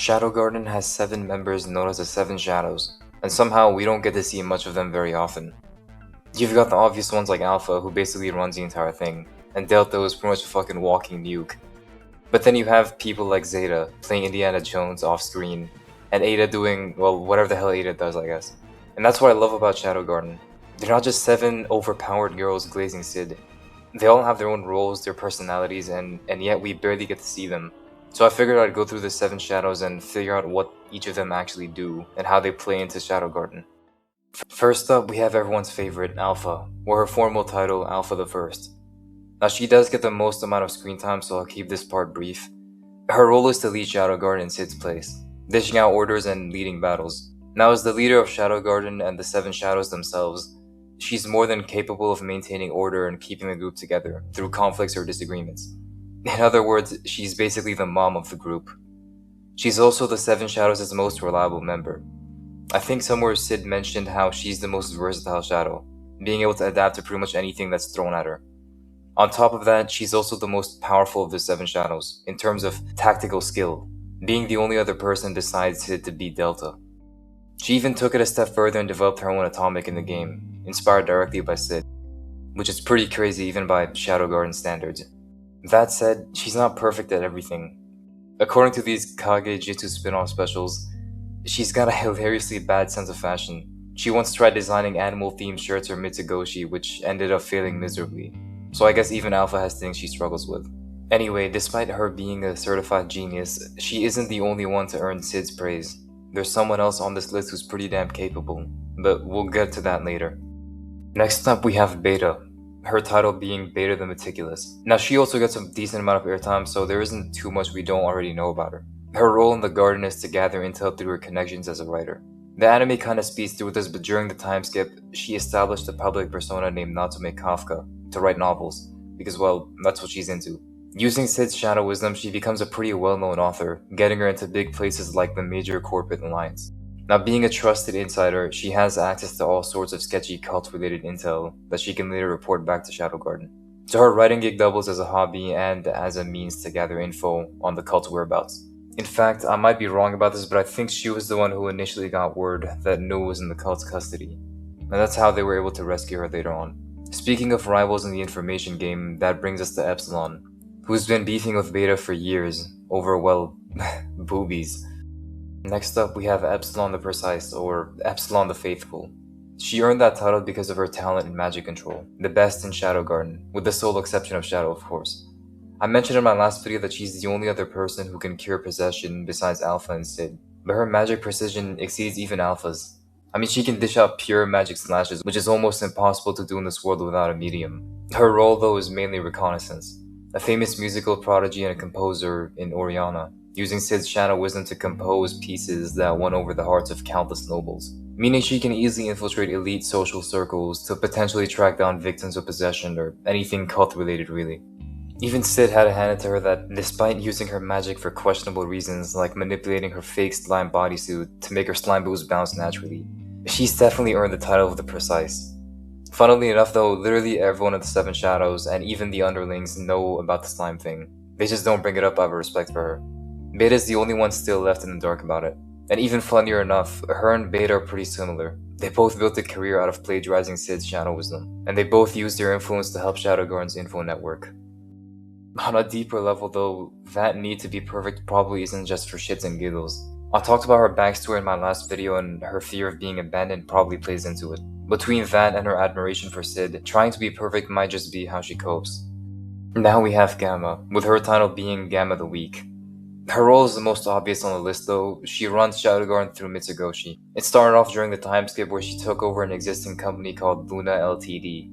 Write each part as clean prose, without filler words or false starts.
Shadow Garden has 7 members known as the Seven Shadows, and somehow we don't get to see much of them very often. You've got the obvious ones like Alpha, who basically runs the entire thing, and Delta is pretty much a fucking walking nuke. But then you have people like Zeta, playing Indiana Jones off-screen, and Eta doing, well, whatever the hell Eta does, I guess. And that's what I love about Shadow Garden. They're not just 7 overpowered girls glazing Sid. They all have their own roles, their personalities, and yet we barely get to see them. So I figured I'd go through the 7 shadows and figure out what each of them actually do, and how they play into Shadow Garden. First up, we have everyone's favorite, Alpha, or her formal title, Alpha the First. Now she does get the most amount of screen time, so I'll keep this part brief. Her role is to lead Shadow Garden in Sid's place, dishing out orders and leading battles. Now as the leader of Shadow Garden and the 7 shadows themselves, she's more than capable of maintaining order and keeping the group together through conflicts or disagreements. In other words, she's basically the mom of the group. She's also the 7 Shadows' most reliable member. I think somewhere Sid mentioned how she's the most versatile shadow, being able to adapt to pretty much anything that's thrown at her. On top of that, she's also the most powerful of the 7 shadows, in terms of tactical skill, being the only other person besides Sid to beat Delta. She even took it a step further and developed her own atomic in the game, inspired directly by Sid, which is pretty crazy even by Shadow Garden standards. That said, she's not perfect at everything. According to these Kage Jitsu spin-off specials, she's got a hilariously bad sense of fashion. She once tried designing animal-themed shirts for Mitsugoshi, which ended up failing miserably. So I guess even Alpha has things she struggles with. Anyway, despite her being a certified genius, she isn't the only one to earn Sid's praise. There's someone else on this list who's pretty damn capable, but we'll get to that later. Next up we have Beta, her title being Beta the Meticulous. Now she also gets a decent amount of airtime, so there isn't too much we don't already know about her. Her role in the garden is to gather intel through her connections as a writer. The anime kinda speeds through this, but during the time skip, she established a public persona named Natsume Kafka to write novels, because well, that's what she's into. Using Sid's shadow wisdom, she becomes a pretty well-known author, getting her into big places like the major corporate alliance. Now being a trusted insider, she has access to all sorts of sketchy cult-related intel that she can later report back to Shadow Garden. So her writing gig doubles as a hobby and as a means to gather info on the cult's whereabouts. In fact, I might be wrong about this, but I think she was the one who initially got word that Nu was in the cult's custody, and that's how they were able to rescue her later on. Speaking of rivals in the information game, that brings us to Epsilon, who's been beefing with Beta for years over, well, boobies. Next up, we have Epsilon the Precise, or Epsilon the Faithful. She earned that title because of her talent in magic control, the best in Shadow Garden, with the sole exception of Shadow, of course. I mentioned in my last video that she's the only other person who can cure possession besides Alpha and Sid, but her magic precision exceeds even Alpha's. I mean, she can dish out pure magic slashes, which is almost impossible to do in this world without a medium. Her role, though, is mainly reconnaissance. A famous musical prodigy and a composer in Oriana, using Sid's shadow wisdom to compose pieces that won over the hearts of countless nobles, meaning she can easily infiltrate elite social circles to potentially track down victims of possession or anything cult-related really. Even Sid had it handed to her that despite using her magic for questionable reasons like manipulating her fake slime bodysuit to make her slime boobs bounce naturally, she's definitely earned the title of the Precise. Funnily enough though, literally everyone of the 7 Shadows and even the underlings know about the slime thing. They just don't bring it up out of respect for her. Beta's the only one still left in the dark about it. And even funnier enough, her and Beta are pretty similar. They both built a career out of plagiarizing Sid's shadow wisdom, and they both used their influence to help Shadow Garden's info network. On a deeper level though, that need to be perfect probably isn't just for shits and giggles. I talked about her backstory in my last video, and her fear of being abandoned probably plays into it. Between that and her admiration for Sid, trying to be perfect might just be how she copes. Now we have Gamma, with her title being Gamma the Weak. Her role is the most obvious on the list though. She runs Shadow Garden through Mitsugoshi. It started off during the time skip where she took over an existing company called Luna Ltd.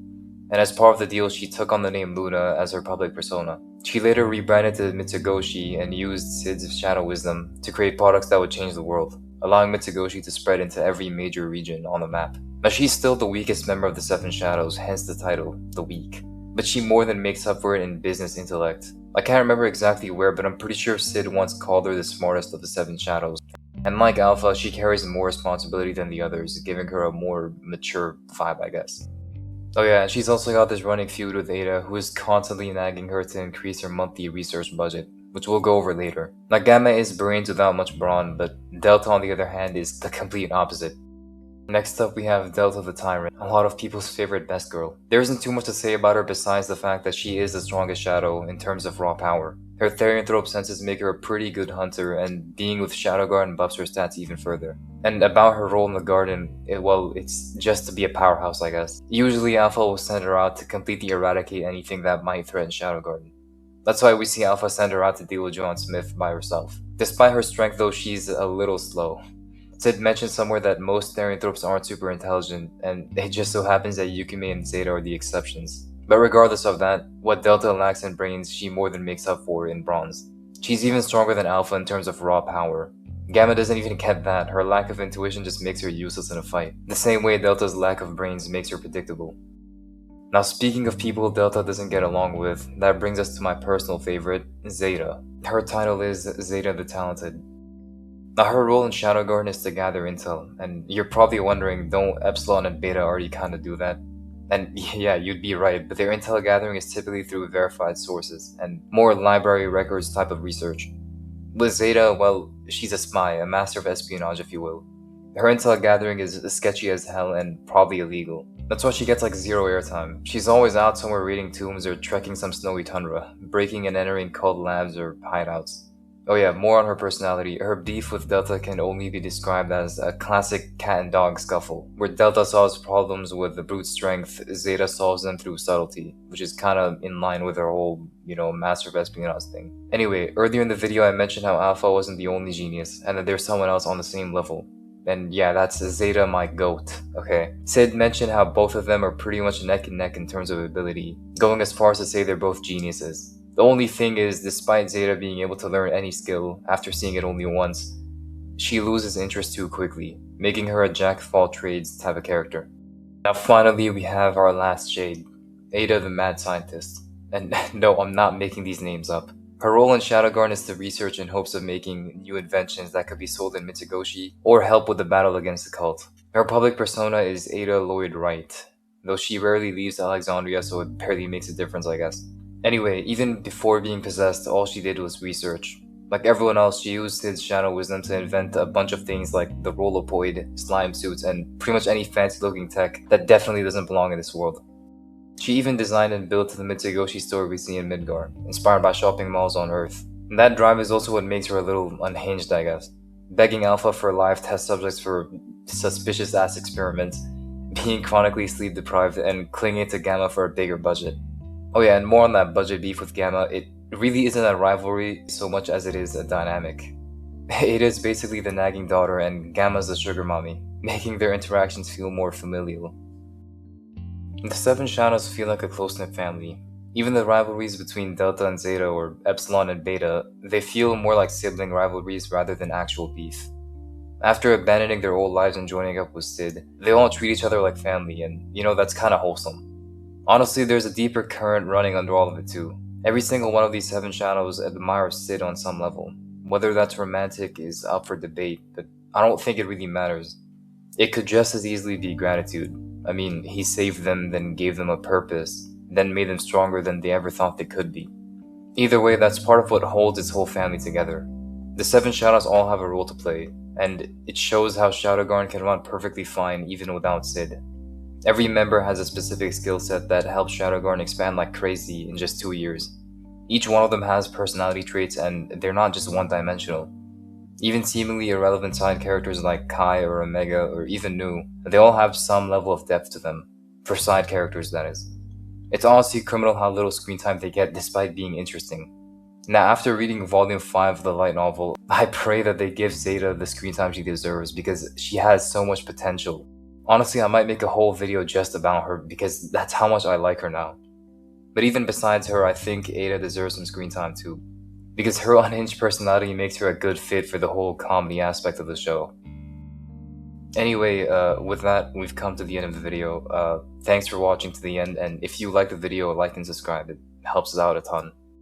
And as part of the deal, she took on the name Luna as her public persona. She later rebranded to Mitsugoshi and used Sid's shadow wisdom to create products that would change the world, allowing Mitsugoshi to spread into every major region on the map. Now she's still the weakest member of the 7 Shadows, hence the title, The Weak. But she more than makes up for it in business intellect. I can't remember exactly where, but I'm pretty sure Sid once called her the smartest of the 7 Shadows. And like Alpha, she carries more responsibility than the others, giving her a more mature vibe, I guess. Oh yeah, and she's also got this running feud with Eta, who is constantly nagging her to increase her monthly research budget, which we'll go over later. Now Gamma is brains without much brawn, but Delta on the other hand is the complete opposite. Next up we have Delta the Tyrant, a lot of people's favorite best girl. There isn't too much to say about her besides the fact that she is the strongest shadow in terms of raw power. Her therianthrope senses make her a pretty good hunter, and being with Shadow Garden buffs her stats even further. And about her role in the garden, it's just to be a powerhouse, I guess. Usually Alpha will send her out to completely eradicate anything that might threaten Shadow Garden. That's why we see Alpha send her out to deal with John Smith by herself. Despite her strength though, she's a little slow. Sid mentioned somewhere that most therianthropes aren't super intelligent, and it just so happens that Yukime and Zeta are the exceptions. But regardless of that, what Delta lacks in brains, she more than makes up for in bronze. She's even stronger than Alpha in terms of raw power. Gamma doesn't even get that, her lack of intuition just makes her useless in a fight. The same way Delta's lack of brains makes her predictable. Now speaking of people Delta doesn't get along with, that brings us to my personal favorite, Zeta. Her title is Zeta the Talented. Now her role in Shadow Garden is to gather intel, and you're probably wondering, don't Epsilon and Beta already kinda do that? And yeah, you'd be right, but their intel gathering is typically through verified sources, and more library records type of research. With Zeta, well, she's a spy, a master of espionage if you will. Her intel gathering is sketchy as hell and probably illegal. That's why she gets like zero airtime. She's always out somewhere raiding tombs or trekking some snowy tundra, breaking and entering cult labs or hideouts. Oh yeah, more on her personality. Her beef with Delta can only be described as a classic cat and dog scuffle, where Delta solves problems with the brute strength, Zeta solves them through subtlety, which is kinda in line with her whole, master of espionage thing. Anyway, earlier in the video I mentioned how Alpha wasn't the only genius, and that there's someone else on the same level. And yeah, that's Zeta, my goat, okay? Sid mentioned how both of them are pretty much neck and neck in terms of ability, going as far as to say they're both geniuses. The only thing is, despite Zeta being able to learn any skill after seeing it only once, she loses interest too quickly, making her a jack-of-all-trades type of character. Now finally we have our last shade, Eta the Mad Scientist. And no, I'm not making these names up. Her role in Shadow Garden is to research in hopes of making new inventions that could be sold in Mitsugoshi, or help with the battle against the cult. Her public persona is Ada Lloyd Wright, though she rarely leaves Alexandria, so it barely makes a difference, I guess. Anyway, even before being possessed, all she did was research. Like everyone else, she used Sid's shadow wisdom to invent a bunch of things like the Rollopoid, slime suits, and pretty much any fancy-looking tech that definitely doesn't belong in this world. She even designed and built the Mitsugoshi store we see in Midgar, inspired by shopping malls on Earth. And that drive is also what makes her a little unhinged, I guess. Begging Alpha for live test subjects for suspicious-ass experiments, being chronically sleep-deprived, and clinging to Gamma for a bigger budget. Oh yeah, and more on that budget beef with Gamma, it really isn't a rivalry so much as it is a dynamic. It is basically the nagging daughter and Gamma's the sugar mommy, making their interactions feel more familial. The Seven Shadows feel like a close-knit family. Even the rivalries between Delta and Zeta or Epsilon and Beta, they feel more like sibling rivalries rather than actual beef. After abandoning their old lives and joining up with Sid, they all treat each other like family, and that's kinda wholesome. Honestly, there's a deeper current running under all of it too. Every single one of these Seven Shadows admires Sid on some level. Whether that's romantic is up for debate, but I don't think it really matters. It could just as easily be gratitude. I mean, he saved them, then gave them a purpose, then made them stronger than they ever thought they could be. Either way, that's part of what holds his whole family together. The Seven Shadows all have a role to play, and it shows how Shadow Garden can run perfectly fine even without Sid. Every member has a specific skill set that helps Shadow Garden expand like crazy in just 2 years. Each one of them has personality traits, and they're not just one-dimensional. Even seemingly irrelevant side characters like Kai or Omega or even Nu, they all have some level of depth to them. For side characters, that is. It's honestly criminal how little screen time they get despite being interesting. Now, after reading Volume 5 of the light novel, I pray that they give Zeta the screen time she deserves because she has so much potential. Honestly, I might make a whole video just about her because that's how much I like her now. But even besides her, I think Ada deserves some screen time too, because her unhinged personality makes her a good fit for the whole comedy aspect of the show. Anyway, with that, we've come to the end of the video. Thanks for watching to the end, and if you like the video, like and subscribe. It helps us out a ton.